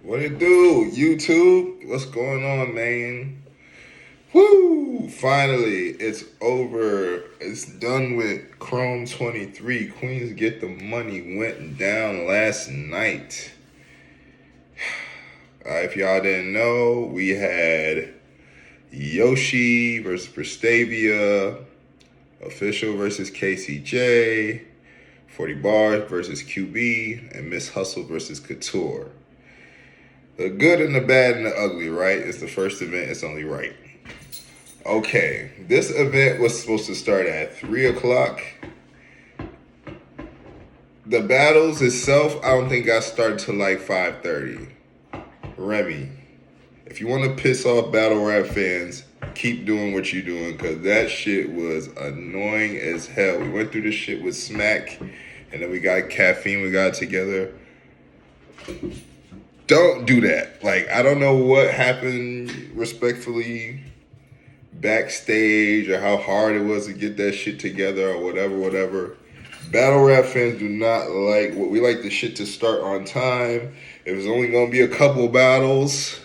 What it do, YouTube? What's going on, man? Woo! Finally, it's over. It's done with Chrome 23. Queens Get the Money went down last night. If y'all didn't know, we had Yoshi versus Pristavia, Official versus KCJ, 40 Bars versus QB, and Miss Hustle versus Couture. The good and the bad and the ugly, right? It's the first event, it's only right. Okay, this event was supposed to start at 3 o'clock. The battles itself, I don't think got started till like 5:30. Remy, if you want to piss off battle rap fans, keep doing what you're doing, because that shit was annoying as hell. We went through this shit with Smack, and then we got Caffeine, we got together. Don't do that. Like, I don't know what happened respectfully backstage or how hard it was to get that shit together or whatever. Battle rap fans do not like what we like the shit to start on time. If it's only gonna be a couple battles,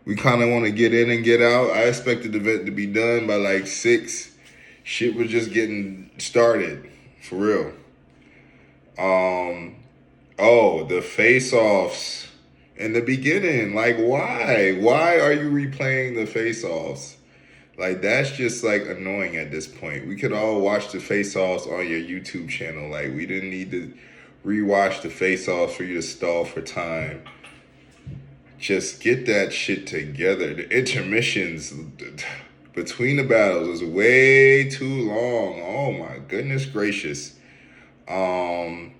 we kind of want to get in and get out. I expected the event to be done by like 6. Shit was just getting started, for real. The face-offs in the beginning. Like, why? Why are you replaying the face-offs? Like, that's just, like, annoying at this point. We could all watch the face-offs on your YouTube channel. Like, we didn't need to rewatch the face-offs for you to stall for time. Just get that shit together. The intermissions between the battles was way too long. Oh, my goodness gracious. I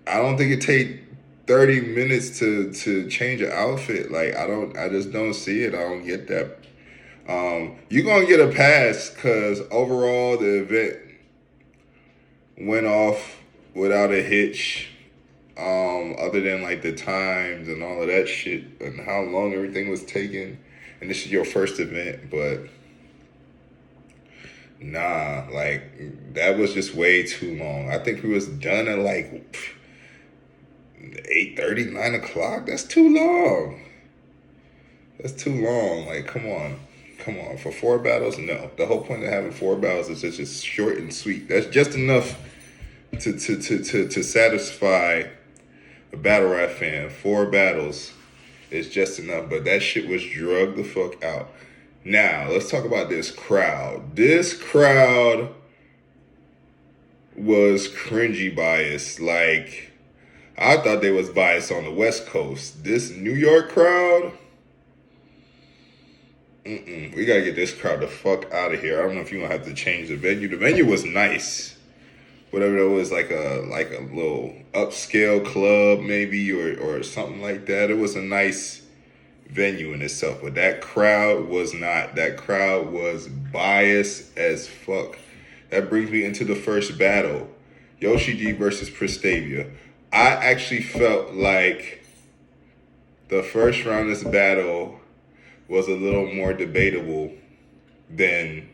don't think it take 30 minutes to change an outfit. Like, I just don't see it. I don't get that. You're gonna get a pass because overall the event went off without a hitch. Other than like the times and all of that shit and how long everything was taking. And this is your first event, but nah, like that was just way too long. I think we was done at like 8:30, 9 o'clock. That's too long. That's too long. Like, come on. Come on. For 4 battles? No. The whole point of having 4 battles is just short and sweet. That's just enough to satisfy a battle rap fan. 4 battles is just enough. But that shit was drugged the fuck out. Now, let's talk about this crowd. This crowd was cringy biased. Like, I thought they was biased on the West Coast. This New York crowd, we gotta get this crowd the fuck out of here. I don't know if you're gonna have to change the venue. The venue was nice. Whatever it was, like a little upscale club maybe or something like that. It was a nice venue in itself, but that crowd was not. That crowd was biased as fuck. That brings me into the first battle. Yoshi G versus Pristavia. I actually felt like the first round of this battle was a little more debatable than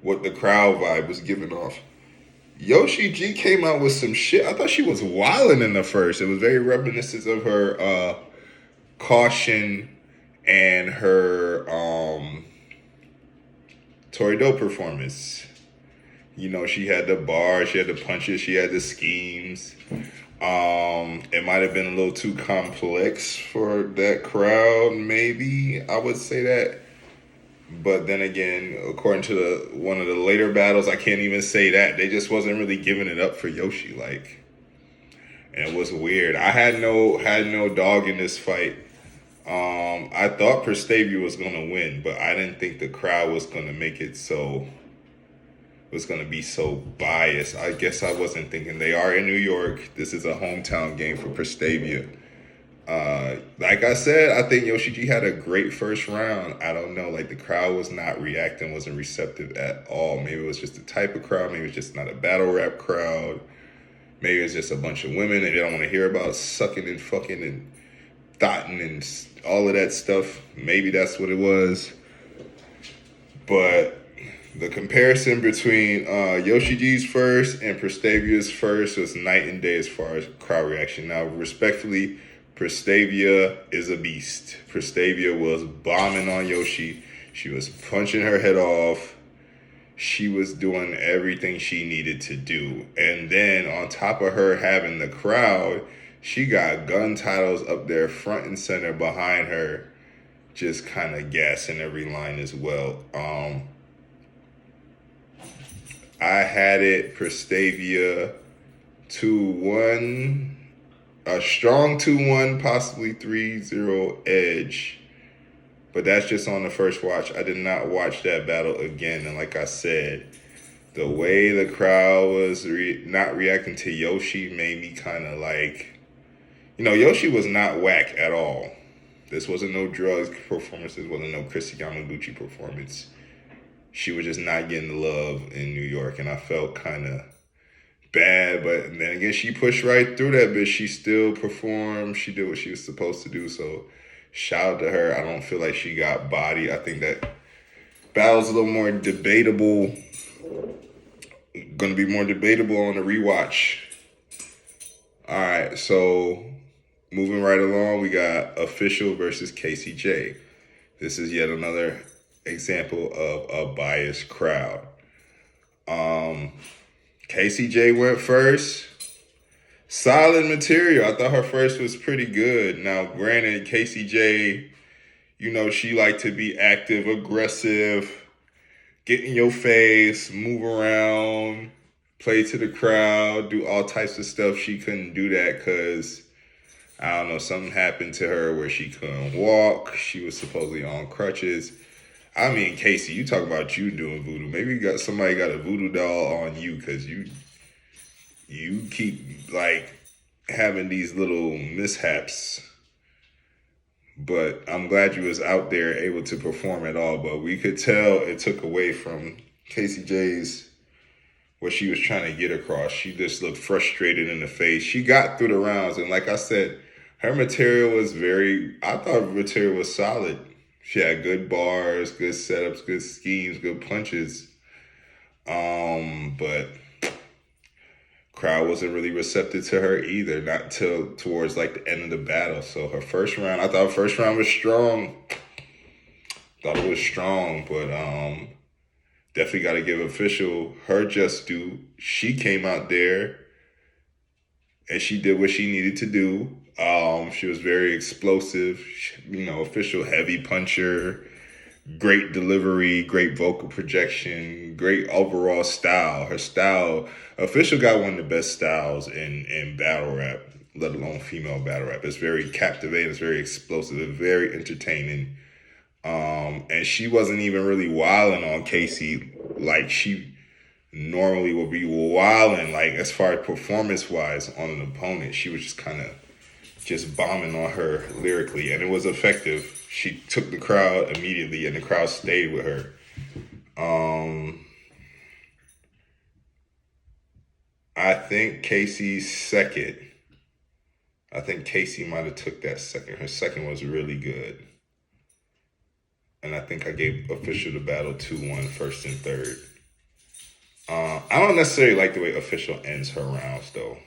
what the crowd vibe was giving off. Yoshi G came out with some shit. I thought she was wilding in the first. It was very reminiscent of her Caution and her Tory Doe performance. You know, she had the bars, she had the punches, she had the schemes. It might have been a little too complex for that crowd, maybe. I would say that. But then again, according to one of the later battles, I can't even say that. They just wasn't really giving it up for Yoshi, like. And it was weird. I had no dog in this fight. I thought Pristavia was gonna win, but I didn't think the crowd was gonna make it so was going to be so biased. I guess I wasn't thinking. They are in New York. This is a hometown game for Pristavia. Like I said, I think Yoshi G had a great first round. I don't know. Like, the crowd was not reacting, wasn't receptive at all. Maybe it was just the type of crowd. Maybe it's just not a battle rap crowd. Maybe it's just a bunch of women and they don't want to hear about sucking and fucking and thotting and all of that stuff. Maybe that's what it was. But the comparison between Yoshi G's first and Pristavia's first was night and day as far as crowd reaction. Now, respectfully, Pristavia is a beast. Pristavia was bombing on Yoshi. She was punching her head off. She was doing everything she needed to do. And then on top of her having the crowd, she got gun titles up there front and center behind her, just kind of gassing every line as well. I had it Pristavia 2-1, a strong 2-1, possibly 3-0 edge. But that's just on the first watch. I did not watch that battle again. And like I said, the way the crowd was not reacting to Yoshi made me kind of like, Yoshi was not whack at all. This wasn't no drugs performance. This wasn't no Chrissy Yamaguchi performance. She was just not getting the love in New York. And I felt kind of bad. But then again, she pushed right through that bitch. She still performed. She did what she was supposed to do. So shout out to her. I don't feel like she got body. I think that battle's a little more debatable. Going to be more debatable on the rewatch. All right, so moving right along, we got Official versus Casey J. This is yet another example of a biased crowd. Casey J went first. Solid material. I thought her first was pretty good. Now, granted, Casey J, she liked to be active, aggressive, get in your face, move around, play to the crowd, do all types of stuff. She couldn't do that because, I don't know, something happened to her where she couldn't walk. She was supposedly on crutches. I mean, Casey, you talk about you doing voodoo. Maybe somebody got a voodoo doll on you because you keep like having these little mishaps. But I'm glad you was out there able to perform at all. But we could tell it took away from Casey J's what she was trying to get across. She just looked frustrated in the face. She got through the rounds, and like I said, her material was I thought her material was solid. She had good bars, good setups, good schemes, good punches. But crowd wasn't really receptive to her either, not till towards like the end of the battle. So her first round, I thought her first round was strong. Thought it was strong, but definitely got to give Official her just due. She came out there and she did what she needed to do. She was very explosive, Official heavy puncher, great delivery, great vocal projection, great overall style. Her style, Official got one of the best styles in battle rap, let alone female battle rap. It's very captivating, it's very explosive, it's very entertaining. And she wasn't even really wilding on Casey like she normally would be wilding, like as far as performance-wise on an opponent. She was just kind of just bombing on her lyrically, and it was effective. She took the crowd immediately, and the crowd stayed with her. I think Casey's second. I think Casey might have took that second. Her second was really good. And I think I gave Official the battle 2-1, first and third. I don't necessarily like the way Official ends her rounds, though.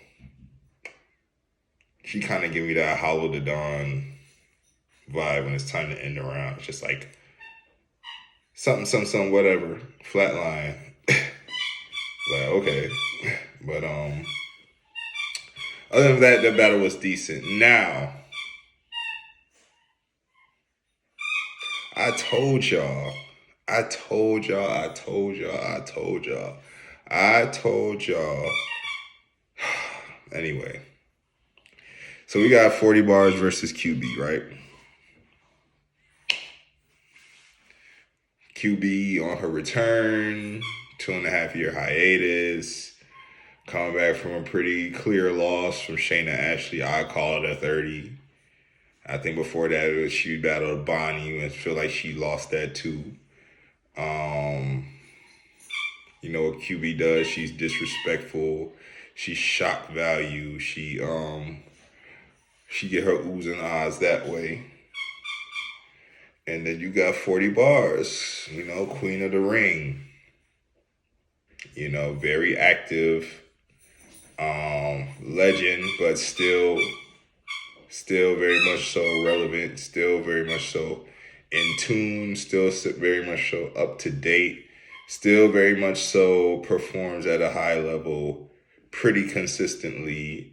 She kind of give me that Hollow the Dawn vibe when it's time to end the round. It's just like something, whatever, flatline. Like, okay. But other than that, the battle was decent. Now, I told y'all. Anyway. So we got 40 bars versus QB, right? QB on her return, 2.5-year hiatus, coming back from a pretty clear loss from Shayna Ashley. I call it a 30. I think before that she battled Bonnie and feel like she lost that too. You know what QB does? She's disrespectful. She's shock value. She get her oohs and ahs that way. And then you got 40 bars, Queen of the Ring. Very active, legend, but still still very much so relevant, still very much so in tune, still very much so up to date, still very much so performs at a high level pretty consistently.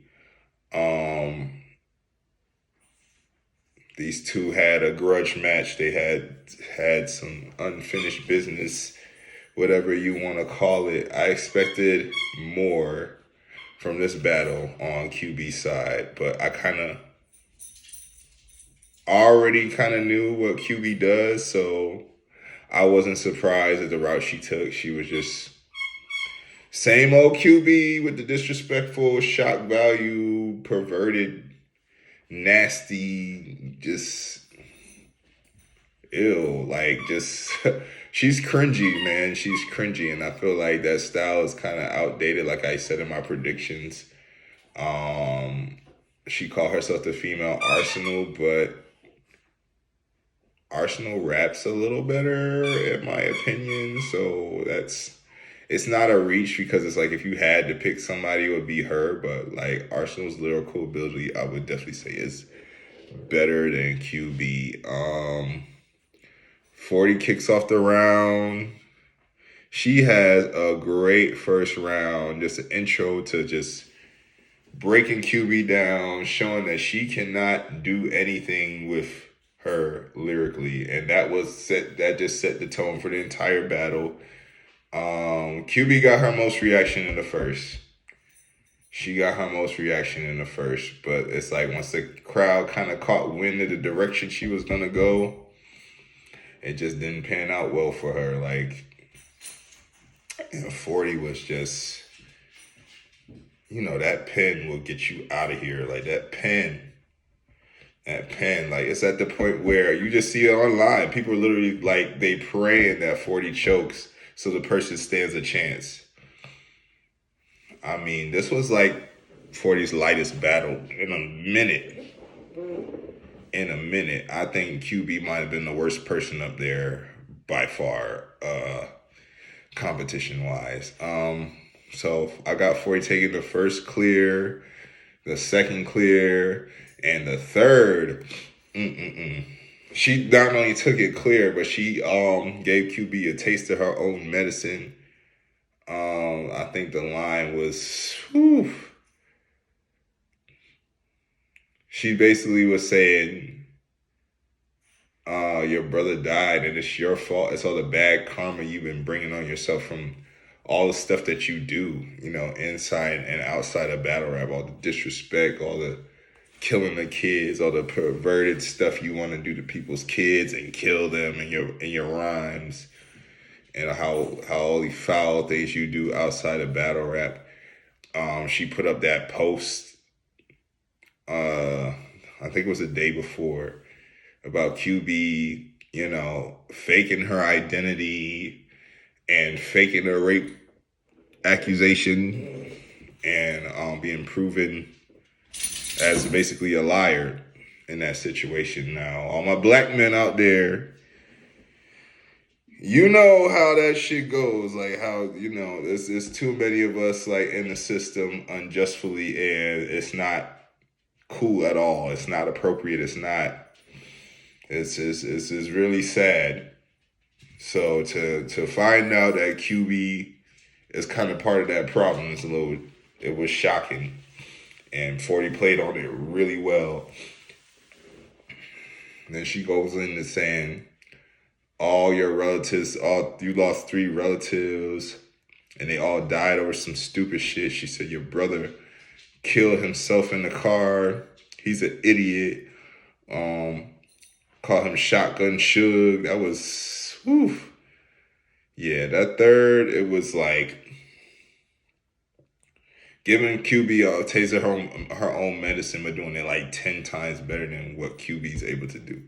These two had a grudge match. They had some unfinished business, whatever you want to call it. I expected more from this battle on QB side, but I already knew what QB does, so I wasn't surprised at the route she took. She was just same old QB with the disrespectful, shock value, perverted, nasty, just ew, like just she's cringy, man. She's cringy, and I feel like that style is kind of outdated. Like I said in my predictions, she called herself the female Arsenal, but Arsenal raps a little better, in my opinion. So it's not a reach because it's like if you had to pick somebody, it would be her. But like Arsenal's lyrical ability, I would definitely say is better than QB. 40 kicks off the round. She has a great first round, just an intro to just breaking QB down, showing that she cannot do anything with her lyrically, and that just set the tone for the entire battle. QB got her most reaction in the first. She got her most reaction in the first, but it's like once the crowd kind of caught wind of the direction she was gonna go, it just didn't pan out well for her. Like, 40 was just, that pen will get you out of here. Like that pen, like it's at the point where you just see it online. People are literally like, they praying that 40 chokes so the person stands a chance. I mean, this was like 40's lightest battle in a minute. I think QB might have been the worst person up there by far, competition-wise. So I got 40 taking the first clear, the second clear, and the third. She not only took it clear, but she gave QB a taste of her own medicine. I think the line was, whew. She basically was saying, your brother died and it's your fault. It's all the bad karma you've been bringing on yourself from all the stuff that you do, inside and outside of battle rap, all the disrespect, all the killing the kids, all the perverted stuff you want to do to people's kids and kill them in your rhymes, and how all the foul things you do outside of battle rap. She put up that post, I think it was the day before, about QB, faking her identity and faking a rape accusation and being proven as basically a liar in that situation. Now, all my black men out there, you know how that shit goes. Like how, there's too many of us like in the system unjustly, and it's not cool at all. It's not appropriate. It's really sad. So to find out that QB is kind of part of that problem, it was shocking. And 40 played on it really well. And then she goes into saying, all your relatives, you lost 3 relatives, and they all died over some stupid shit. She said, your brother killed himself in the car. He's an idiot. Call him Shotgun Suge. That was, whew. Yeah, that third, it was like giving QB a taste of her own medicine, but doing it like 10 times better than what QB's able to do.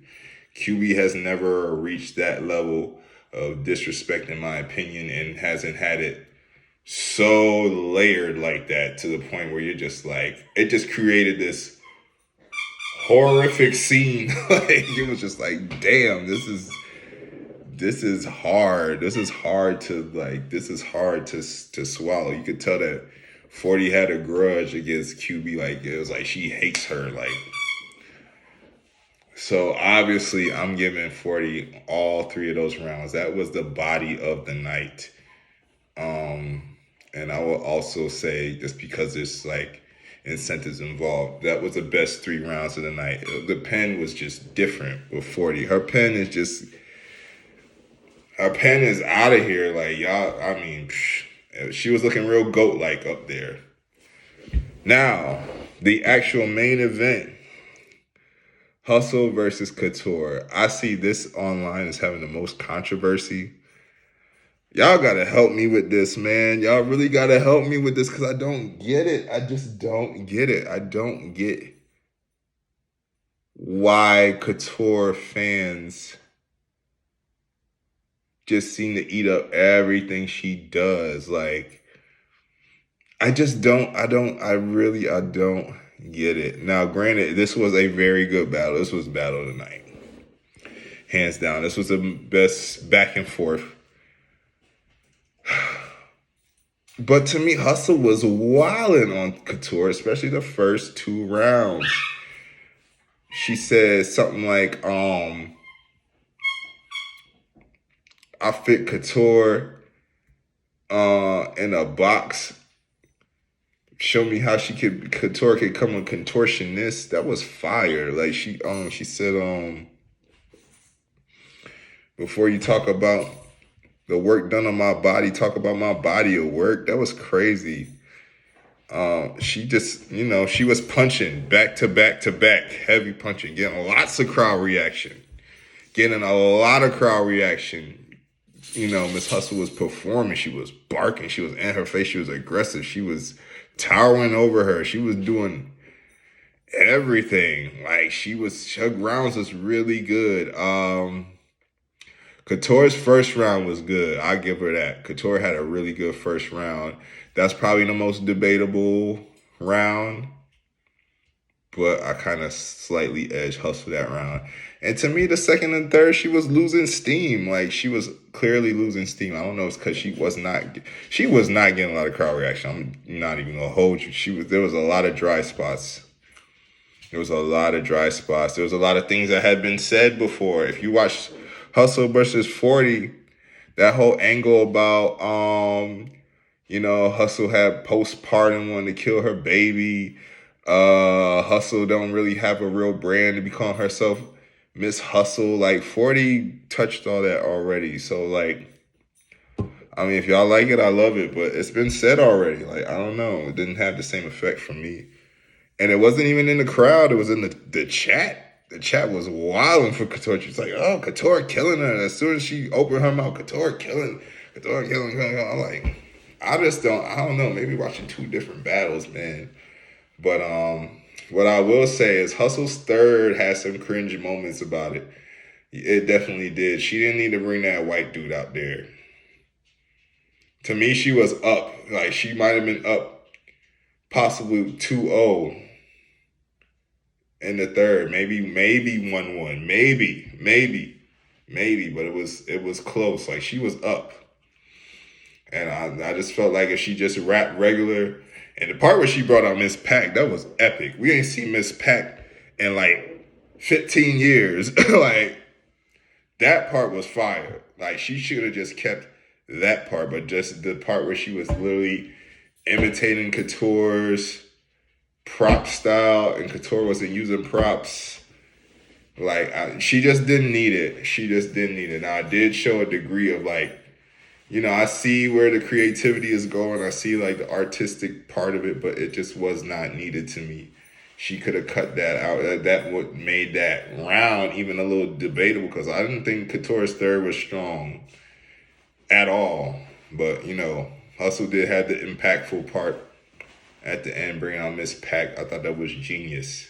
QB has never reached that level of disrespect, in my opinion, and hasn't had it so layered like that to the point where you're just like, it just created this horrific scene. Like, it was just like, damn, this is hard. This is hard to swallow. You could tell that 40 had a grudge against QB. Like, it was like she hates her. Like, So obviously, I'm giving 40 all three of those rounds. That was the body of the night. And I will also say, just because there's like incentives involved, that was the best 3 rounds of the night. The pen was just different with 40. Her pen is out of here. Like y'all, I mean, she was looking real goat like up there. Now, the actual main event. Hustle versus Couture. I see this online as having the most controversy. Y'all gotta help me with this, man. Y'all really gotta help me with this because I don't get it. I just don't get it. I don't get why Couture fans just seem to eat up everything she does. Like, I don't get it. Now, granted, this was a very good battle. This was battle of the night. Hands down. This was the best back and forth. But to me, Hustle was wilding on Couture, especially the first 2 rounds. She said something like, I fit Couture in a box. Show me how Couture could come a contortionist. That was fire. Like she said, before you talk about the work done on my body, talk about my body of work. That was crazy. She just, she was punching back to back to back, heavy punching, getting lots of crowd reaction. Miss Hustle was performing. She was barking. She was in her face. She was aggressive. She was towering over her. She was doing everything. Like her rounds was really good. Couture's first round was good. I give her that. Couture had a really good first round. That's probably the most debatable round, but I kind of slightly edged Hustle that round. And to me, the second and third, she was losing steam. Like she was clearly losing steam. I don't know if it's because she was not getting a lot of crowd reaction. I'm not even gonna hold you. There was a lot of dry spots. There was a lot of things that had been said before. If you watch Hustle versus 40, that whole angle about Hustle had postpartum, wanting to kill her baby. Hustle don't really have a real brand to be calling herself Miss Hustle. Like 40 touched all that already. So like, I mean, if y'all like it, I love it, but it's been said already. Like, I don't know. It didn't have the same effect for me. And it wasn't even in the crowd. It was in the chat. The chat was wilding for Couture. She's like, oh, Couture killing her. And as soon as she opened her mouth, Couture killing. I'm like, I don't know. Maybe watching 2 different battles, man. But what I will say is Hustle's third had some cringe moments about it. It definitely did. She didn't need to bring that white dude out there. To me, she was up. Like, she might have been up possibly 2-0 in the third. Maybe 1-1. Maybe. But it was close. Like, she was up. And I just felt like if she just rapped regular, and the part where she brought out Miss Pac, that was epic. We ain't seen Miss Pac in like 15 years. Like, that part was fire. Like, she should have just kept that part, but just the part where she was literally imitating Couture's prop style, and Couture wasn't using props. Like, she just didn't need it. Now, I did show a degree of like, I see where the creativity is going. I see like the artistic part of it, but it just was not needed to me. She could have cut that out. That would made that round even a little debatable because I didn't think Couture's third was strong at all. But, Hustle did have the impactful part at the end, bringing out Miss Pac. I thought that was genius.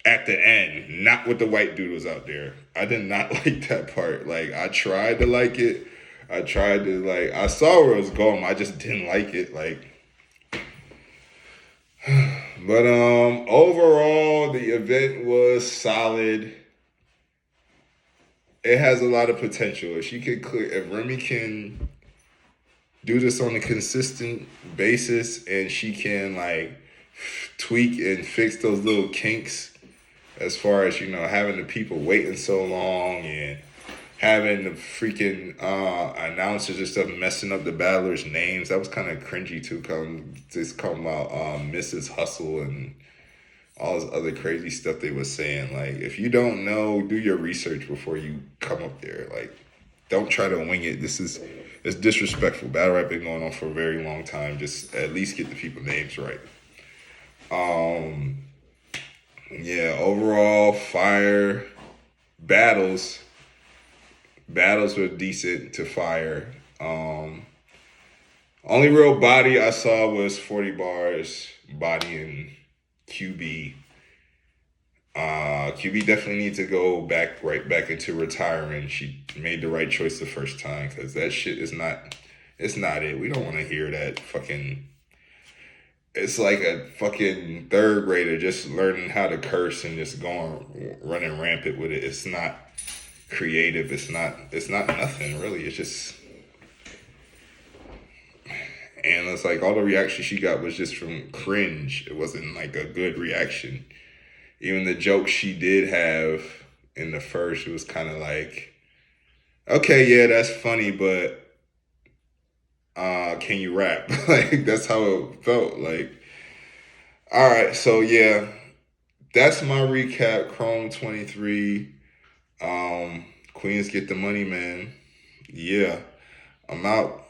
At the end, not with the white dude was out there. I did not like that part. Like, I tried to like it. I saw where it was going. I just didn't like it. Like, but overall, the event was solid. It has a lot of potential. If Remy can do this on a consistent basis, and she can like tweak and fix those little kinks as far as, having the people waiting so long and having the freaking announcers and stuff messing up the battlers' names. That was kind of cringy too. Just talking about Mrs. Hustle and all this other crazy stuff they was saying. Like, if you don't know, do your research before you come up there. Like, don't try to wing it. It's disrespectful. Battle rap been going on for a very long time. Just at least get the people names right. Yeah, overall fire battles. Battles were decent to fire. Only real body I saw was 40 bars, body and QB. QB definitely needs to go right back into retiring. She made the right choice the first time because that shit is not, it's not it. We don't want to hear that fucking, it's like a fucking third grader just learning how to curse and just running rampant with it. It's not creative. It's not nothing really. It's just, and it's like all the reaction she got was just from cringe. It wasn't like a good reaction. Even the jokes she did have in the first, it was kind of like, okay, yeah, that's funny, but can you rap? Like, that's how it felt. Like, all right, so yeah, that's my recap. Chrome 23. Queens get the money, man. Yeah, I'm out.